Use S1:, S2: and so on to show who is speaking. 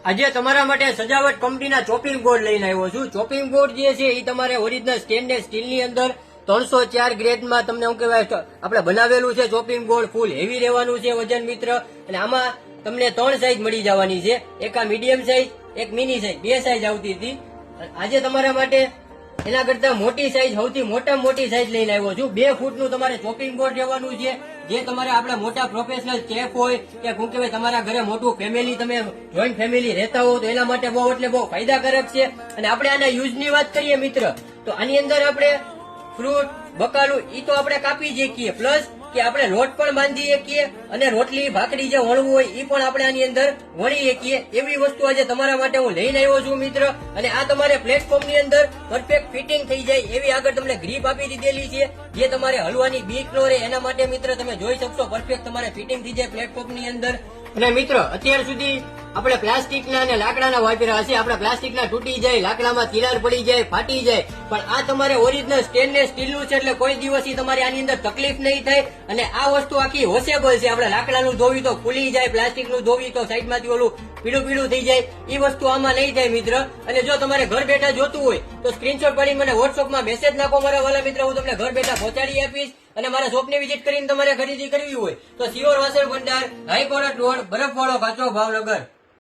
S1: આજે તમારા માટે સજાવટ કંપનીના ચોપિંગ બોર્ડ લઈને આવ્યો છું. ચોપિંગ બોર્ડ જે છે એ તમારે ઓરિજિનલ સ્ટેનલેસ સ્ટીલની અંદર 304 ગ્રેડમાં તમને શું કહેવાય આપણે બનાવેલું છે. ચોપિંગ બોર્ડ ફૂલ હેવી રહેવાનું છે વજન મિત્ર. અને આમાં તમને 3 સાઈઝ મળી જવાની છે. એક આ મીડિયમ સાઈઝ, એક મિની સાઈઝ, 2 સાઈઝ આવતી હતી. આજે તમારા માટે એના કરતા મોટી સાઈઝ, સૌથી મોટામાં મોટી સાઈઝ લઈને આવ્યો છું. 2 ફૂટનું તમારે ચોપિંગ બોર્ડ રહેવાનું છે. જે તમારે આપણા મોટા પ્રોફેશનલ ચેફ હોય કે શું કહેવાય તમારા ઘરે મોટું ફેમિલી, તમે જોઈન્ટ ફેમિલી રહેતા હો તો એના માટે બહુ એટલે બહુ ફાયદાકારક છે. અને આપણે આના યુઝની વાત કરીએ મિત્ર, તો આની અંદર આપણે ફ્રૂટ, બકાલું ઈ તો આપણે કાપી જ શકીએ, પ્લસ કે આપણે લોટ પણ બાંધી શકીએ અને રોટલી ભાખરી જે વણવું હોય ઈ પણ આપણે આની અંદર વણી શકીએ. એવી વસ્તુ આજે તમારા માટે હું લઈને આવ્યો છું મિત્ર. અને આ તમારે પ્લેટફોર્મની અંદર પરફેક્ટ ફિટિંગ થઈ જાય એવી આગળ તમને ગ્રીપ આપી દીધેલી છે. જે તમારે હલવાની બીક ન રહે એના માટે મિત્ર તમે જોઈ શકશો પરફેક્ટ તમારે ફિટિંગ થઈ જાય પ્લેટફોર્મની અંદર. અને મિત્ર અત્યાર સુધી આપણે પ્લાસ્ટિકના અને લાકડાના વાપર્યા હશે. આપણે પ્લાસ્ટિકના તૂટી જાય, લાકડામાં તિરાડ પડી જાય, ફાટી જાય, પણ આ તમારે ઓરિજિનલ સ્ટેનલેસ સ્ટીલનું છે એટલે કોઈ દિવસ તમારે આની અંદર તકલીફ નહીં થાય. અને આ વસ્તુ આખી વોશેબલ છે. આપણે લાકડાનું ધોવી તો ખુલી જાય, પ્લાસ્ટિકનું ધોવી તો સાઈડમાંથી ઓલું પીળું થઈ જાય. એ વસ્તુ આમાં નહીં થાય મિત્ર. અને જો તમારે ઘર બેઠા જોતું હોય તો સ્ક્રીનશોટ પાડી મને વોટ્સઅપમાં મેસેજ નાખો મારા વાલા મિત્ર, હું તમને ઘર બેઠા પહોંચાડી આપીશ. અને મારા શોપની વિઝિટ કરીને તમારે ખરીદી કરવી હોય તો સિયોર વાસણ ભંડાર, હાઈકોર્ટ રોડ, બરફવાળો કાચો, ભાવનગર.